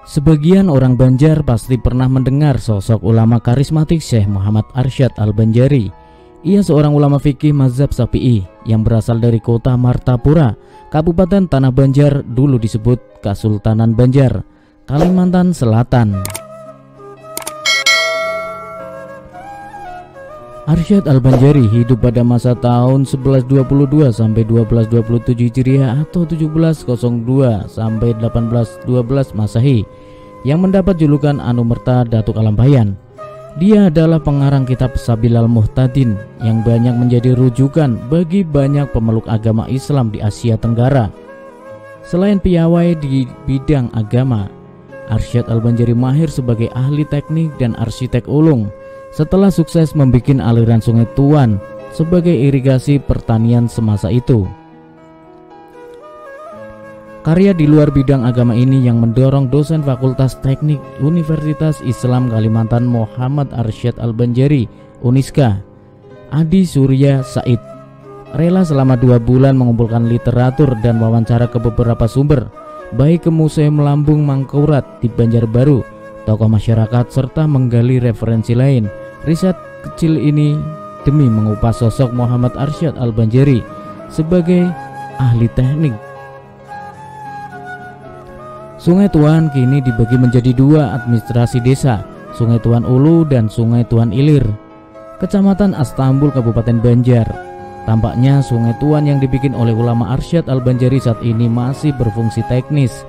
Sebagian orang Banjar pasti pernah mendengar sosok ulama karismatik Syekh Muhammad Arsyad Al-Banjari. Ia seorang ulama fikih mazhab Syafi'i yang berasal dari kota Martapura, Kabupaten Tanah Banjar, dulu disebut Kasultanan Banjar, Kalimantan Selatan. Arsyad Al-Banjari hidup pada masa tahun 1122 sampai 1227 Hijriah atau 1702 sampai 1812 Masehi, yang mendapat julukan Anumerta Datuk Alambayan. Dia adalah pengarang kitab Sabilal Muhtadin yang banyak menjadi rujukan bagi banyak pemeluk agama Islam di Asia Tenggara. Selain piawai di bidang agama, Arsyad Al-Banjari mahir sebagai ahli teknik dan arsitek ulung setelah sukses membuat aliran Sungai Tuan sebagai irigasi pertanian semasa itu. Karya di luar bidang agama ini yang mendorong dosen Fakultas Teknik Universitas Islam Kalimantan Muhammad Arsyad Al-Banjari Uniska, Adi Surya Said, rela selama 2 bulan mengumpulkan literatur dan wawancara ke beberapa sumber, baik ke Museum Lambung Mangkurat di Banjarbaru, tokoh masyarakat, serta menggali referensi lain. Riset kecil ini demi mengupas sosok Muhammad Arsyad Al-Banjari sebagai ahli teknik. Sungai Tuan kini dibagi menjadi 2 administrasi desa, Sungai Tuan Ulu dan Sungai Tuan Ilir, Kecamatan Astambul, Kabupaten Banjar. Tampaknya Sungai Tuan yang dibikin oleh ulama Arsyad Al-Banjari saat ini masih berfungsi teknis.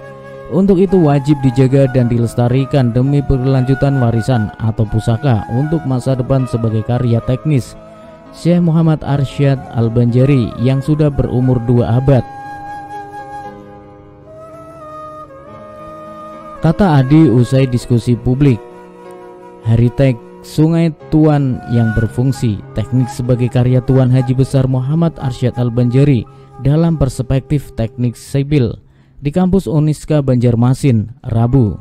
Untuk itu wajib dijaga dan dilestarikan demi berkelanjutan warisan atau pusaka untuk masa depan sebagai karya teknis Syekh Muhammad Arsyad Al-Banjari yang sudah berumur 2 abad. Kata Adi usai diskusi publik, heritage Sungai Tuan yang berfungsi teknik sebagai karya Tuan Haji Besar Muhammad Arsyad Al-Banjari dalam perspektif teknik sipil di kampus Uniska Banjarmasin, Rabu.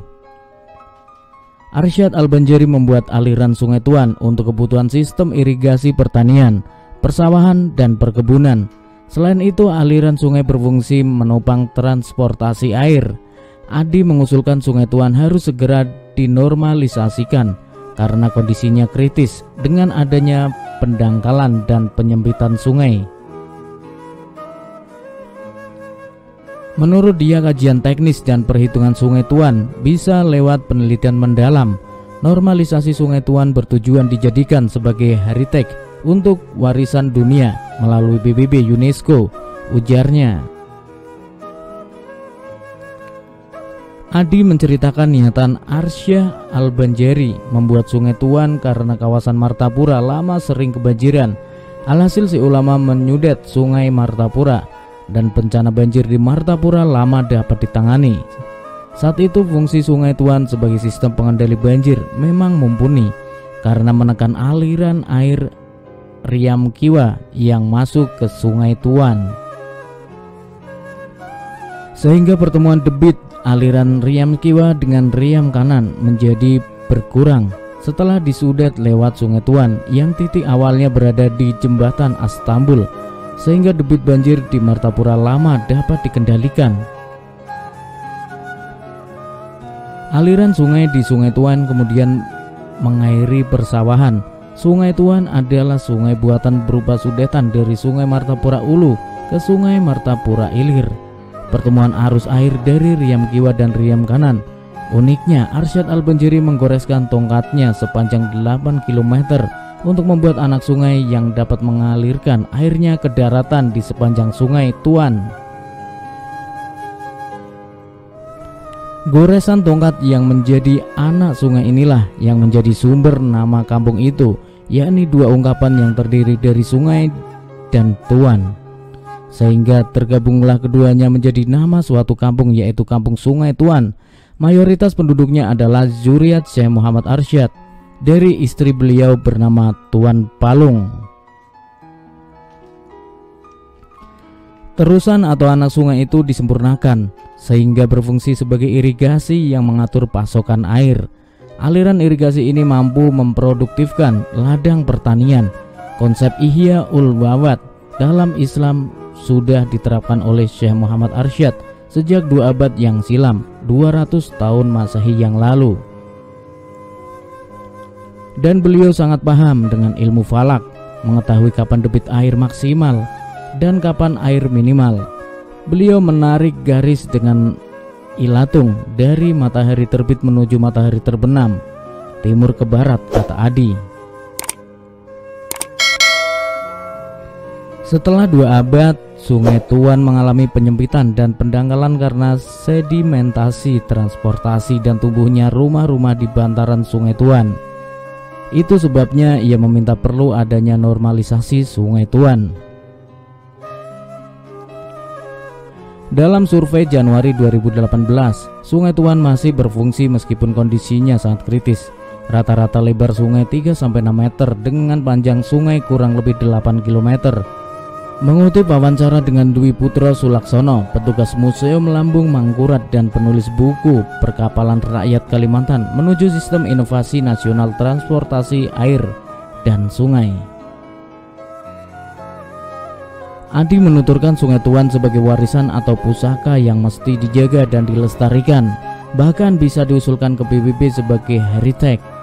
Arsyad Al-Banjari membuat aliran Sungai Tuan untuk kebutuhan sistem irigasi pertanian, persawahan, dan perkebunan. Selain itu, aliran sungai berfungsi menopang transportasi air. Adi mengusulkan Sungai Tuan harus segera dinormalisasikan karena kondisinya kritis dengan adanya pendangkalan dan penyempitan sungai. Menurut dia, kajian teknis dan perhitungan Sungai Tuan bisa lewat penelitian mendalam. Normalisasi Sungai Tuan bertujuan dijadikan sebagai heritage untuk warisan dunia melalui PBB UNESCO, ujarnya. Adi menceritakan niatan Arsyad Al-Banjari membuat Sungai Tuan karena kawasan Martapura lama sering kebanjiran. Alhasil si ulama menyudet Sungai Martapura dan bencana banjir di Martapura lama dapat ditangani. Saat itu fungsi Sungai Tuan sebagai sistem pengendali banjir memang mumpuni karena menekan aliran air Riam Kiwa yang masuk ke Sungai Tuan, sehingga pertemuan debit aliran Riam Kiwa dengan Riam Kanan menjadi berkurang setelah disudet lewat Sungai Tuan yang titik awalnya berada di jembatan Astambul, sehingga debit banjir di Martapura lama dapat dikendalikan. Aliran sungai di Sungai Tuan kemudian mengairi persawahan. Sungai Tuan adalah sungai buatan berupa sudetan dari Sungai Martapura Ulu ke Sungai Martapura Ilir. Pertemuan arus air dari Riam Kiwa dan Riam Kanan. Uniknya, Arsyad Al-Banjari menggoreskan tongkatnya sepanjang 8 km untuk membuat anak sungai yang dapat mengalirkan airnya ke daratan di sepanjang Sungai Tuan. Goresan tongkat yang menjadi anak sungai inilah yang menjadi sumber nama kampung itu, yakni 2 ungkapan yang terdiri dari sungai dan tuan, sehingga tergabunglah keduanya menjadi nama suatu kampung, yaitu Kampung Sungai Tuan. Mayoritas penduduknya adalah zuriat Syekh Muhammad Arsyad dari istri beliau bernama Tuan Palung. Terusan atau anak sungai itu disempurnakan sehingga berfungsi sebagai irigasi yang mengatur pasokan air. Aliran irigasi ini mampu memproduktifkan ladang pertanian. Konsep Ihya ul Wawad dalam Islam sudah diterapkan oleh Syekh Muhammad Arsyad sejak 2 abad yang silam, 200 tahun Masehi yang lalu. Dan beliau sangat paham dengan ilmu falak, mengetahui kapan debit air maksimal dan kapan air minimal. Beliau menarik garis dengan ilatung dari matahari terbit menuju matahari terbenam, timur ke barat, kata Adi. Setelah 2 abad, Sungai Tuan mengalami penyempitan dan pendangkalan karena sedimentasi, transportasi, dan tumbuhnya rumah-rumah di bantaran Sungai Tuan. Itu sebabnya ia meminta perlu adanya normalisasi Sungai Tuan. Dalam survei Januari 2018, Sungai Tuan masih berfungsi meskipun kondisinya sangat kritis. Rata-rata lebar sungai 3-6 meter dengan panjang sungai kurang lebih 8 km. Mengutip wawancara dengan Dwi Putro Sulaksono, petugas Museum Lambung Mangkurat dan penulis buku Perkapalan Rakyat Kalimantan menuju Sistem Inovasi Nasional Transportasi Air dan Sungai. Adi menuturkan Sungai Tuan sebagai warisan atau pusaka yang mesti dijaga dan dilestarikan, bahkan bisa diusulkan ke PBB sebagai heritage.